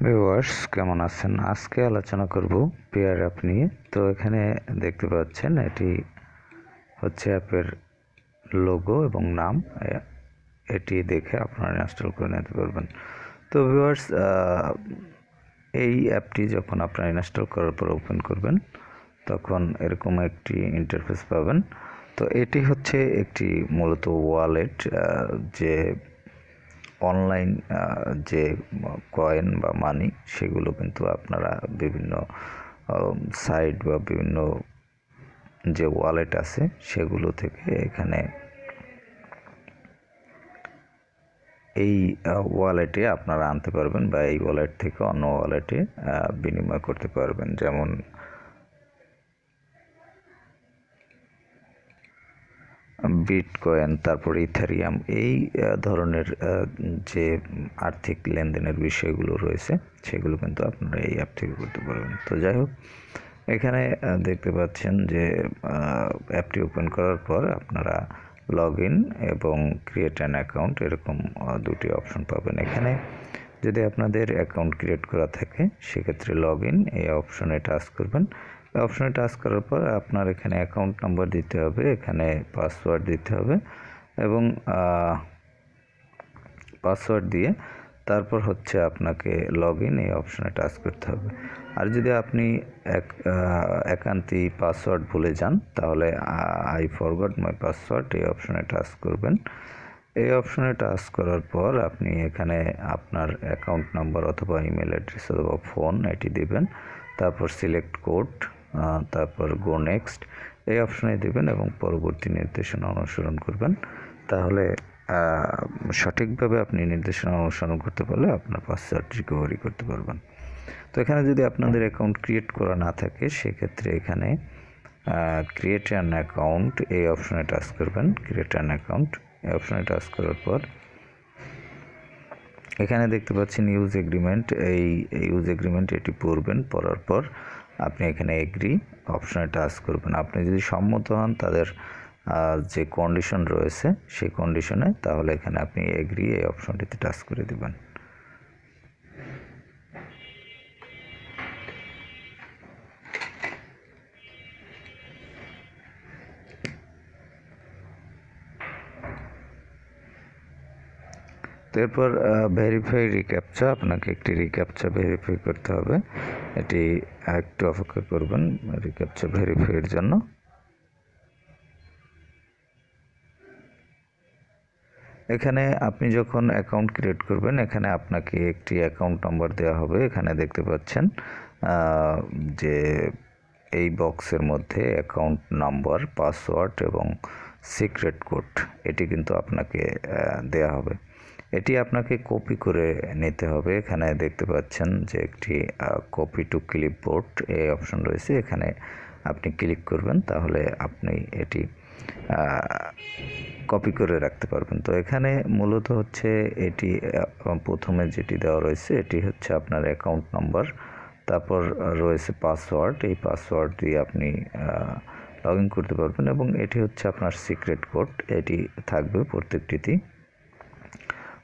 Viewers কেমন আছেন? আজকে আলোচনা করব পেয়ার অ্যাপ নিয়ে। তো এখানে দেখতে পাচ্ছেন এটি হচ্ছে অ্যাপের লোগো এবং নাম। এটি দেখে আপনারা ইনস্টল করে নিতে পারবেন। তো ভিউয়ার্স এই অ্যাপটি যখন আপনারা ইনস্টল করার পর ওপেন করবেন তখন এরকম একটি ইন্টারফেস পাবেন। তো এটি হচ্ছে একটি মূলত ওয়ালেট, যে অনলাইন যে কয়েন বা মানি সেগুলো কিন্তু আপনারা বিভিন্ন সাইট বা বিভিন্ন যে ওয়ালেট আছে সেগুলো থেকে এখানে এই ওয়ালেটে আপনারা আনতে পারবেন বা এই ওয়ালেট থেকে অন্য ওয়ালেটে বিনিময় করতে পারবেন। যেমন বিটকয়েন, তারপর ইথেরিয়াম, এই ধরনের যে আর্থিক লেনদেনের বিষয়গুলো রয়েছে সেগুলো কিন্তু আপনারা এই অ্যাপ থেকে করতে পারবেন। তো যাই হোক, এখানে দেখতে পাচ্ছেন যে অ্যাপটি ওপেন করার পর আপনারা লগ ইন এবং ক্রিয়েট অ্যান অ্যাকাউন্ট এরকম দুটি অপশন পাবেন। এখানে যদি আপনাদের অ্যাকাউন্ট ক্রিয়েট করা থাকে সেক্ষেত্রে লগ ইন এই অপশনে টাচ করবেন। অপশনে টাচ করার পর আপনার এখানে অ্যাকাউন্ট নাম্বার দিতে হবে, এখানে পাসওয়ার্ড দিতে হবে এবং পাসওয়ার্ড দিয়ে তারপর হচ্ছে আপনাকে লগ ইন এই অপশনে টাচ করতে হবে। আর যদি আপনি একান্তই পাসওয়ার্ড ভুলে যান তাহলে আই ফরগট মাই পাসওয়ার্ড এই অপশনে টাচ করবেন। এই অপশনে টাচ করার পর আপনি এখানে আপনার অ্যাকাউন্ট নাম্বার অথবা ইমেল অ্যাড্রেস অথবা ফোন এটি দিবেন, তারপর সিলেক্ট কোড, তারপর গো নেক্সট এই অপশনে দিবেন এবং পরবর্তী নির্দেশনা অনুসরণ করবেন। তাহলে সঠিকভাবে আপনি নির্দেশনা অনুসরণ করতে পারলে আপনার পাসওয়ার্ড রিকভারি করতে পারবেন। তো এখানে যদি আপনাদের অ্যাকাউন্ট ক্রিয়েট করা না থাকে সেক্ষেত্রে এখানে ক্রিয়েট অ্যান অ্যাকাউন্ট এই অপশনে টাচ করবেন। ক্রিয়েট অ্যান অ্যাকাউন্ট এই অপশনে টাচ করার পর এখানে দেখতে পাচ্ছেন ইউজ এগ্রিমেন্ট, এই ইউজ এগ্রিমেন্ট এটি পড়বেন। পড়ার পর আপনি এখানে এগ্রি অপশনে টাচ করবেন। আপনি যদি সম্মত হন তাদের যে কন্ডিশন রয়েছে সেই কন্ডিশনে, তাহলে এখানে আপনি এগ্রি এই অপশনটিতে টাচ করে দেবেন। এরপর ভেরিফাই রিক্যাপচা, আপনাকে একটি রিক্যাপচা ভেরিফাই করতে হবে। এটি একটু অপেক্ষা করবেন রিক্যাপচা ভেরিফাইয়ের জন্য। এখানে আপনি যখন অ্যাকাউন্ট ক্রিয়েট করবেন এখানে আপনাকে একটি অ্যাকাউন্ট নাম্বার দেওয়া হবে। এখানে দেখতে পাচ্ছেন যে এই বক্সের মধ্যে অ্যাকাউন্ট নাম্বার, পাসওয়ার্ড এবং সিক্রেট কোড এটি কিন্তু আপনাকে দেওয়া হবে। এটি আপনাকে কপি করে নিতে হবে। এখানে দেখতে পাচ্ছেন যে একটি কপি টু ক্লিপবোর্ড এই অপশন রয়েছে, এখানে আপনি ক্লিক করবেন, তাহলে আপনি এটি কপি করে রাখতে পারবেন। তো এখানে মূলত হচ্ছে এটি প্রথমে যেটি দেওয়া রয়েছে এটি হচ্ছে আপনার অ্যাকাউন্ট নাম্বার, তারপর রয়েছে পাসওয়ার্ড, এই পাসওয়ার্ড দিয়ে আপনি লগ ইন করতে পারবেন এবং এটি হচ্ছে আপনার সিক্রেট কোড, এটি থাকবে প্রত্যেকটিতেই।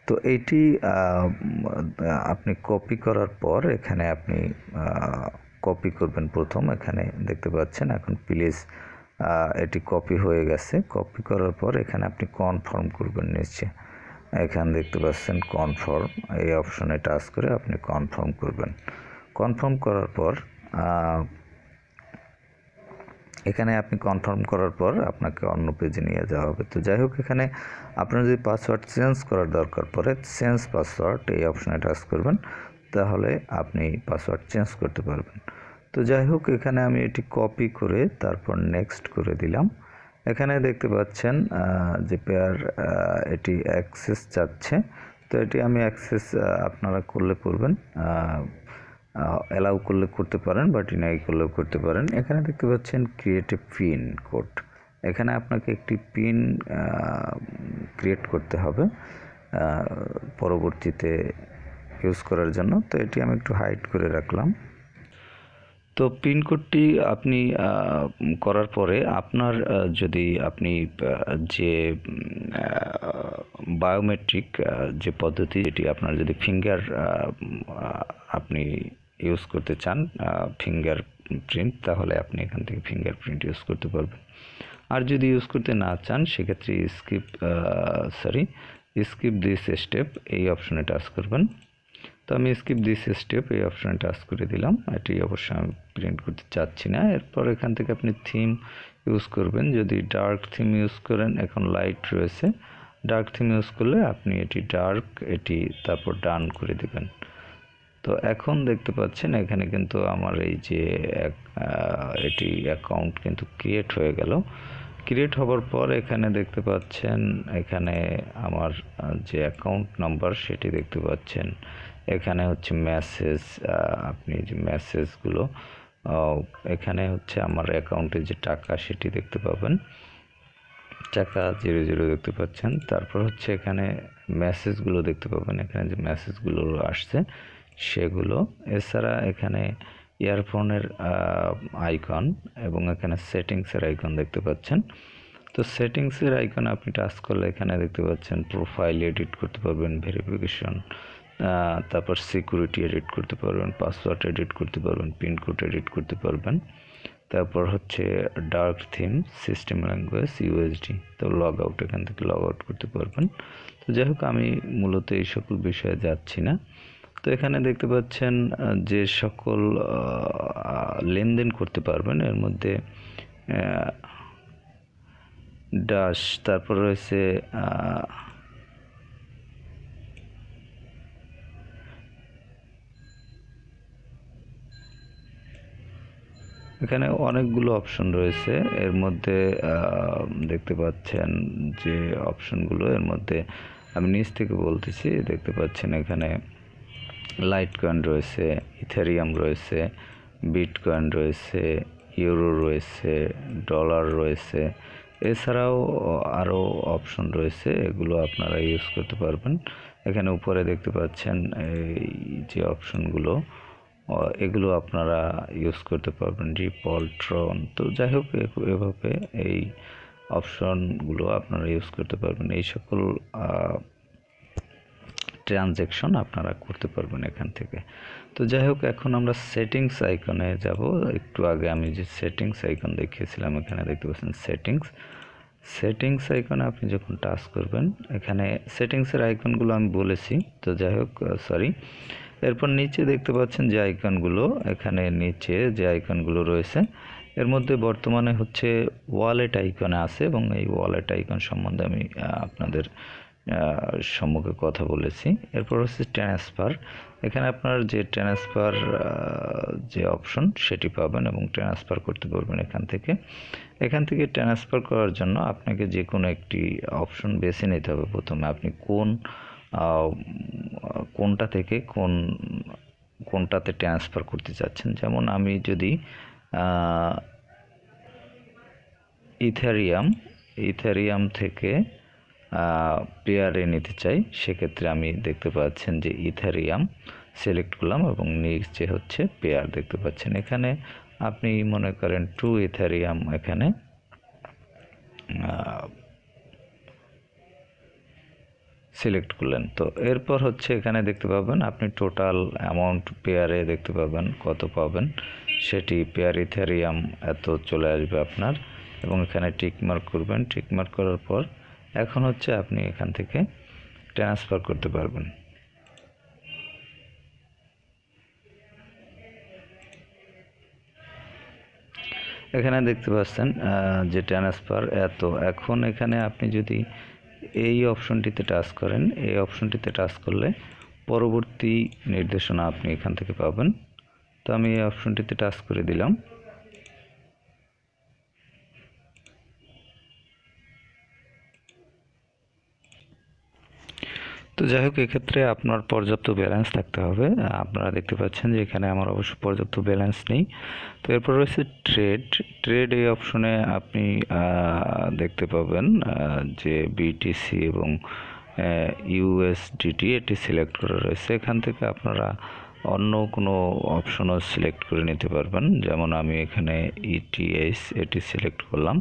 তো এইটি আপনি কপি করার পর এখানে আপনি কপি করবেন প্রথম, এখানে দেখতে পাচ্ছেন এখন প্লিজ এটি কপি হয়ে গেছে। কপি করার পর এখানে আপনি কনফার্ম করবেন নিচে, এখানে দেখতে পাচ্ছেন কনফার্ম এই অপশনে টাচ করে আপনি কনফার্ম করবেন। কনফার্ম করার পর এখানে আপনি কনফার্ম করার পর আপনাকে অন্য পেজে নিয়ে যাওয়া হবে। তো যাই হোক, এখানে আপনার যদি পাসওয়ার্ড চেঞ্জ করার দরকার পড়ে চেঞ্জ পাসওয়ার্ড এই অপশনে টাচ করবেন, তাহলে আপনি পাসওয়ার্ড চেঞ্জ করতে পারবেন। তো যাই হোক, এখানে আমি এটি কপি করে তারপর নেক্সট করে দিলাম। এখানে দেখতে পাচ্ছেন যে পেয়ার এটি অ্যাক্সেস চাচ্ছে, তো এটি আমি অ্যাক্সেস আপনারা করলে করবেন, অ্যালাউ করলে করতে পারেন বা ডিনাই করলেও করতে পারেন। এখানে দেখতে পাচ্ছেন ক্রিয়েট এ পিন কোড, এখানে আপনাকে একটি পিন ক্রিয়েট করতে হবে পরবর্তীতে ইউজ করার জন্য। তো এটি আমি একটু হাইড করে রাখলাম। তো পিনকোডটি আপনি করার পরে আপনার যদি আপনি যে বায়োমেট্রিক যে পদ্ধতি, যেটি আপনার যদি ফিঙ্গার আপনি ইউজ করতে চান, ফিঙ্গার প্রিন্ট, তাহলে আপনি এখান থেকে ফিঙ্গার প্রিন্ট ইউজ করতে পারবেন। আর যদি ইউজ করতে না চান সেক্ষেত্রে স্কিপ দিস স্টেপ এই অপশনে টাচ করবেন। তো আমি স্কিপ দিস স্টেপ এই অপশনে টাচ করে দিলাম। এটি অবশ্যই আমি প্রিন্ট করতে চাচ্ছি না। এরপর এখান থেকে আপনি থিম ইউজ করবেন। যদি ডার্ক থিম ইউজ করেন, এখন লাইট রয়েছে, ডার্ক থিম ইউজ করলে আপনি এটি ডার্ক, এটি তারপর ডান করে দেবেন। তো এখন দেখতে পাচ্ছেন এখানে কিন্তু আমার এই যে এটি অ্যাকাউন্ট কিন্তু ক্রিয়েট হয়ে গেল। ক্রিয়েট হওয়ার পর এখানে দেখতে পাচ্ছেন এখানে আমার যে অ্যাকাউন্ট নাম্বার সেটি দেখতে পাচ্ছেন। এখানে হচ্ছে মেসেজ, আপনি যে মেসেজগুলো এখানে হচ্ছে আমার অ্যাকাউন্টে যে টাকা সেটি দেখতে পাবেন, টাকা 00 দেখতে পাচ্ছেন। তারপর হচ্ছে এখানে মেসেজগুলো দেখতে পাবেন, এখানে যে মেসেজগুলো আসছে সেগুলো। এছাড়া এখানে ইয়ারফোনের আইকন এবং এখানে সেটিংসের আইকন দেখতে পাচ্ছেন। তো সেটিংসের আইকনে আপনি টাচ করলে এখানে দেখতে পাচ্ছেন প্রোফাইল এডিট করতে পারবেন, ভেরিফিকেশন, তারপর সিকিউরিটি এডিট করতে পারবেন, পাসওয়ার্ড এডিট করতে পারবেন, পিনকোড এডিট করতে পারবেন। তারপর হচ্ছে dark theme, system language, USD. তো লগ আউট, এখান থেকে লগ আউট করতে পারবেন। তো যাই হোক, আমি মূলত এই সকল বিষয়ে যাচ্ছি না। তো এখানে দেখতে পাচ্ছেন যে সকল লেনদেন করতে পারবেন, এর মধ্যে ডাশ, তারপর রয়েছে এখানে অনেকগুলো অপশন রয়েছে। এর মধ্যে দেখতে পাচ্ছেন যে অপশনগুলো, এর মধ্যে আমি নিচ থেকে বলতেছি। দেখতে পাচ্ছেন এখানে লাইট কয়েন রয়েছে, ইথেরিয়াম রয়েছে, বিটকয়েন রয়েছে, ইউরো রয়েছে, ডলার রয়েছে। এছাড়াও আরও অপশন রয়েছে, এগুলো আপনারা ইউজ করতে পারবেন। এখানে উপরে দেখতে পাচ্ছেন এই যে অপশনগুলো, এগুলো আপনারা ইউজ করতে পারবেন, রিপল, ট্রন। তো যাই হোক, এভাবে এই অপশনগুলো আপনারা ইউজ করতে পারবেন। এই সকল ট্রানজ্যাকশন আপনারা করতে পারবেন এখান থেকে। তো যাই হোক, এখন আমরা সেটিংস আইকনে যাব। একটু আগে আমি যে সেটিংস আইকন দেখিয়েছিলাম, এখানে দেখতে পাচ্ছেন সেটিংস আইকনে আপনি যখন টাচ করবেন, এখানে সেটিংসের আইকনগুলো আমি বলেছি। তো যাই হোক, এরপর নিচে দেখতে পাচ্ছেন যে আইকনগুলো, এখানে নিচে যে আইকনগুলো রয়েছে এর মধ্যে বর্তমানে হচ্ছে ওয়ালেট আইকনে আছে, এবং এই ওয়ালেট আইকন সম্বন্ধে আমি আপনাদের সম্মুখে কথা বলেছি। এরপর হচ্ছে ট্রান্সফার, এখানে আপনার যে ট্রান্সফার যে অপশন সেটি পাবেন এবং ট্রান্সফার করতে পারবেন এখান থেকে ট্রান্সফার করার জন্য আপনাকে যে কোনো একটি অপশন বেছে নিতে হবে। প্রথমে আপনি কোনটা থেকে কোনটাতে ট্রান্সফার করতে চাচ্ছেন। যেমন আমি যদি ইথেরিয়াম থেকে পেয়ারে নিতে চাই, সেক্ষেত্রে আমি দেখতে পাচ্ছেন যে ইথেরিয়াম সিলেক্ট করলাম এবং নিচে হচ্ছে পেয়ার দেখতে পাচ্ছেন। এখানে আপনি মনে করেন 2 ইথেরিয়াম এখানে সিলেক্ট করলেন। তো এরপর হচ্ছে এখানে দেখতে পাবেন আপনি টোটাল অ্যামাউন্ট পেয়ারে দেখতে পাবেন কত পাবেন, সেটি পেয়ার ইথেরিয়াম এত চলে আসবে আপনার, এবং এখানে টিকমার্ক করবেন। টিকমার্ক করার পর এখন হচ্ছে আপনি এখান থেকে ট্রান্সফার করতে পারবেন। এখানে দেখতে পাচ্ছেন যে ট্রান্সফার এত। এখন এখানে আপনি যদি এই অপশনটিতে টাচ করেন, এই অপশনটিতে টাচ করলে পরবর্তী নির্দেশনা আপনি এখান থেকে পাবেন। তো আমি এই অপশনটিতে টাচ করে দিলাম। তো যাই হোক, এক্ষেত্রে আপনার পর্যাপ্ত ব্যালেন্স থাকতে হবে। আপনারা দেখতে পাচ্ছেন যে এখানে আমার অবশ্য পর্যাপ্ত ব্যালেন্স নেই। তো এরপর রয়েছে ট্রেড এই অপশনে আপনি দেখতে পাবেন যে বিটিসি এবং ইউএসডিটি এটি সিলেক্ট করা রয়েছে। এখান থেকে আপনারা অন্য কোনো অপশনও সিলেক্ট করে নিতে পারবেন। যেমন আমি এখানে ইটিএস এটি সিলেক্ট করলাম।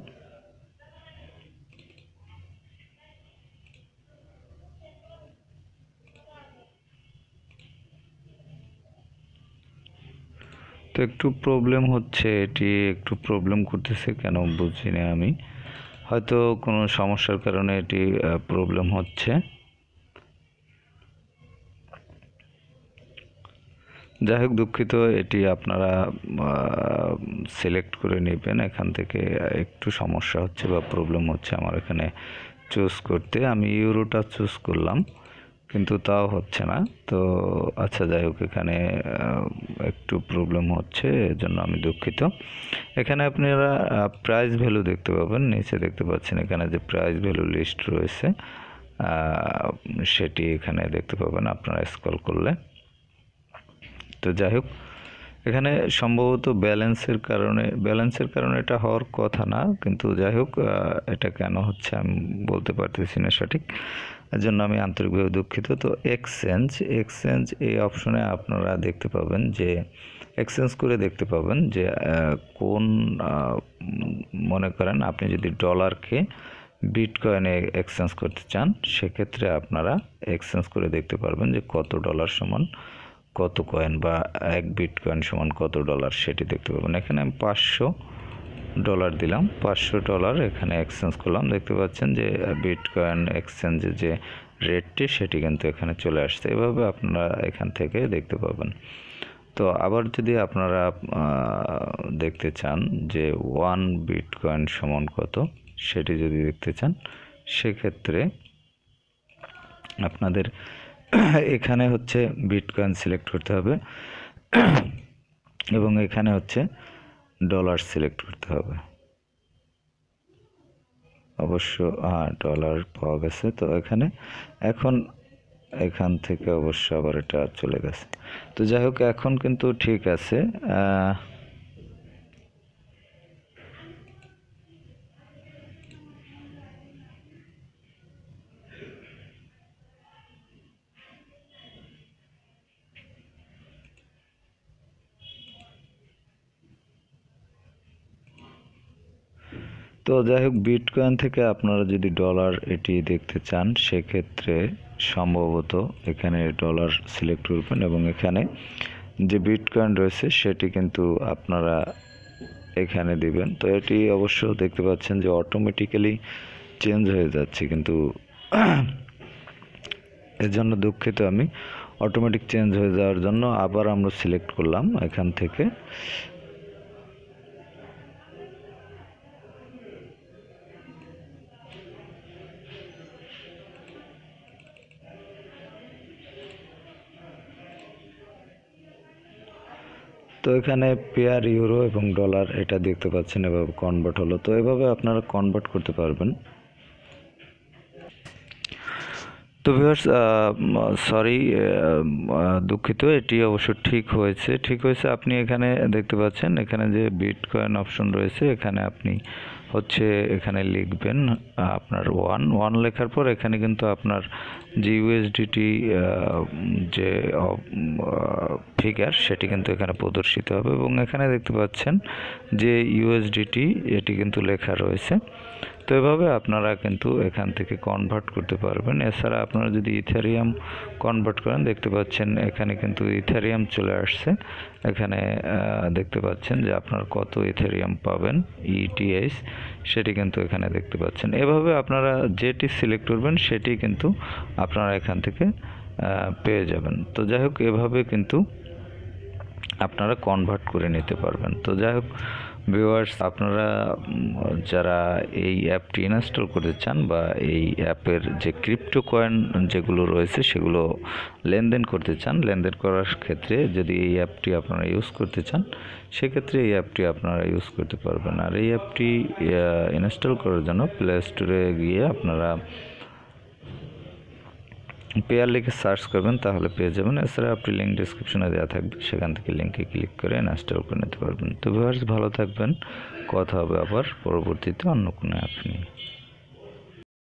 তো একটু প্রবলেম হচ্ছে, এটি একটু প্রবলেম করতেছে, কেন বুঝি না আমি, হয়তো কোনো সমস্যার কারণে এটি প্রবলেম হচ্ছে। যাই হোক, দুঃখিত, এটি আপনারা সিলেক্ট করে নেবেন। এখান থেকে একটু সমস্যা হচ্ছে বা প্রবলেম হচ্ছে আমার এখানে চুজ করতে। আমি ইউরোটা চুজ করলাম কিন্তু তাও হচ্ছে না। তো আচ্ছা, যাই হোক, এখানে একটু প্রবলেম হচ্ছে, এজন্য আমি দুঃখিত। এখানে আপনারা প্রাইস ভ্যালু দেখতে পাবেন, নিচে দেখতে পাচ্ছেন এখানে যে প্রাইস ভ্যালু লিস্ট রয়েছে সেটি এখানে দেখতে পাবেন আপনারা স্ক্রল করলে। তো যাই হোক, এখানে সম্ভবত ব্যালেন্সের কারণে এটা হওয়ার কথা না, কিন্তু যাই হোক এটা কেন হচ্ছে আমি বলতে পারতেছি না সঠিক, এর জন্য আমি আন্তরিকভাবে দুঃখিত। তো এক্সচেঞ্জ এই অপশনে আপনারা দেখতে পাবেন যে এক্সচেঞ্জ করে দেখতে পাবেন যে কোন মনে করেন আপনি যদি ডলারকে বিটকয়েনে এক্সচেঞ্জ করতে চান, সেক্ষেত্রে আপনারা এক্সচেঞ্জ করে দেখতে পারবেন যে কত ডলার সমান কত কয়েন বা এক বিটকয়েন সমান কত ডলার, সেটি দেখতে পাবেন। এখানে আমি $500 দিলাম, $500 এখানে এক্সচেঞ্জ করলাম। দেখতে পাচ্ছেন যে বিটকয়েন এক্সচেঞ্জের যে রেটটি সেটি কিন্তু এখানে চলে আসছে। এভাবে আপনারা এখান থেকে দেখতে পাবেন। তো আবার যদি আপনারা দেখতে চান যে 1 বিটকয়েন সমান কত, সেটি যদি দেখতে চান, সেক্ষেত্রে আপনাদের এখানে হচ্ছে বিটকয়েন সিলেক্ট করতে হবে এবং এখানে হচ্ছে ডলার সিলেক্ট করতে হবে। অবশ্য ডলার পাওয়া গেছে। তো এখান থেকে অবশ্য আবার এটা চলে গেছে। তো যাই হোক, এখন কিন্তু ঠিক আছে। তো যাই হোক, বিটকয়েন থেকে আপনারা যদি ডলার এটি দেখতে চান, সেক্ষেত্রে সম্ভবত এখানে ডলার সিলেক্ট করবেন এবং এখানে যে বিটকয়েন রয়েছে সেটি কিন্তু আপনারা এখানে দিবেন। তো এটি অবশ্য দেখতে পাচ্ছেন যে অটোমেটিক্যালি চেঞ্জ হয়ে যাচ্ছে, কিন্তু এর জন্য দুঃখিত আমি। অটোমেটিক চেঞ্জ হয়ে যাওয়ার জন্য আবার আমরা সিলেক্ট করলাম এখান থেকে। তো এখানে পেয়ার ইউরো এবং ডলার এটা দেখতে পাচ্ছেন, এভাবে কনভার্ট হলো। তো এভাবে আপনারা কনভার্ট করতে পারবেন। তো ভিউয়ার্স, সরি, দুঃখিত, এটি অবশ্য ঠিক হয়েছে। আপনি এখানে দেখতে পাচ্ছেন এখানে যে বিটকয়েন অপশন রয়েছে, এখানে আপনি হচ্ছে এখানে লিখবেন আপনার ওয়ান লেখার পর এখানে কিন্তু আপনার যে ইউএসডিটি যে ফিগার সেটি কিন্তু এখানে প্রদর্শিত হবে এবং এখানে দেখতে পাচ্ছেন যে ইউএসডিটি এটি কিন্তু লেখা রয়েছে। তো এভাবে আপনারা কিন্তু এখান থেকে কনভার্ট করতে পারবেন। এছাড়া আপনারা যদি ইথেরিয়াম কনভার্ট করেন, দেখতে পাচ্ছেন এখানে কিন্তু ইথেরিয়াম চলে আসছে। এখানে দেখতে পাচ্ছেন যে আপনার কত ইথেরিয়াম পাবেন, ইটিএস, সেটি কিন্তু এখানে দেখতে পাচ্ছেন। এভাবে আপনারা যেটি সিলেক্ট করবেন সেটি কিন্তু আপনারা এখান থেকে পেয়ে যাবেন। তো যাই হোক, এভাবে কিন্তু আপনারা কনভার্ট করে নিতে পারবেন। তো যাই হোক ভিউয়ার্স, আপনারা যারা এই অ্যাপটি ইনস্টল করতে চান বা এই অ্যাপের যে ক্রিপ্টো কয়েন যেগুলো রয়েছে সেগুলো লেনদেন করতে চান, লেনদেন করার ক্ষেত্রে যদি এই অ্যাপটি আপনারা ইউজ করতে চান, সেক্ষেত্রে এই অ্যাপটি আপনারা ইউজ করতে পারবেন। আর এই অ্যাপটি ইনস্টল করার জন্য প্লে স্টোরে গিয়ে আপনারা পেয়ার লিখে সার্চ করবেন, তাহলে পেয়ে যাবেন। এছাড়া আপনি লিঙ্ক ডিসক্রিপশনে দেওয়া থাকবে, সেখান থেকে লিঙ্কে ক্লিক করে ইনস্টল করে নিতে পারবেন। তো ভিউয়ার্স, ভালো থাকবেন, কথা হবে আবার পরবর্তীতে অন্য কোনো অ্যাপ নিয়ে।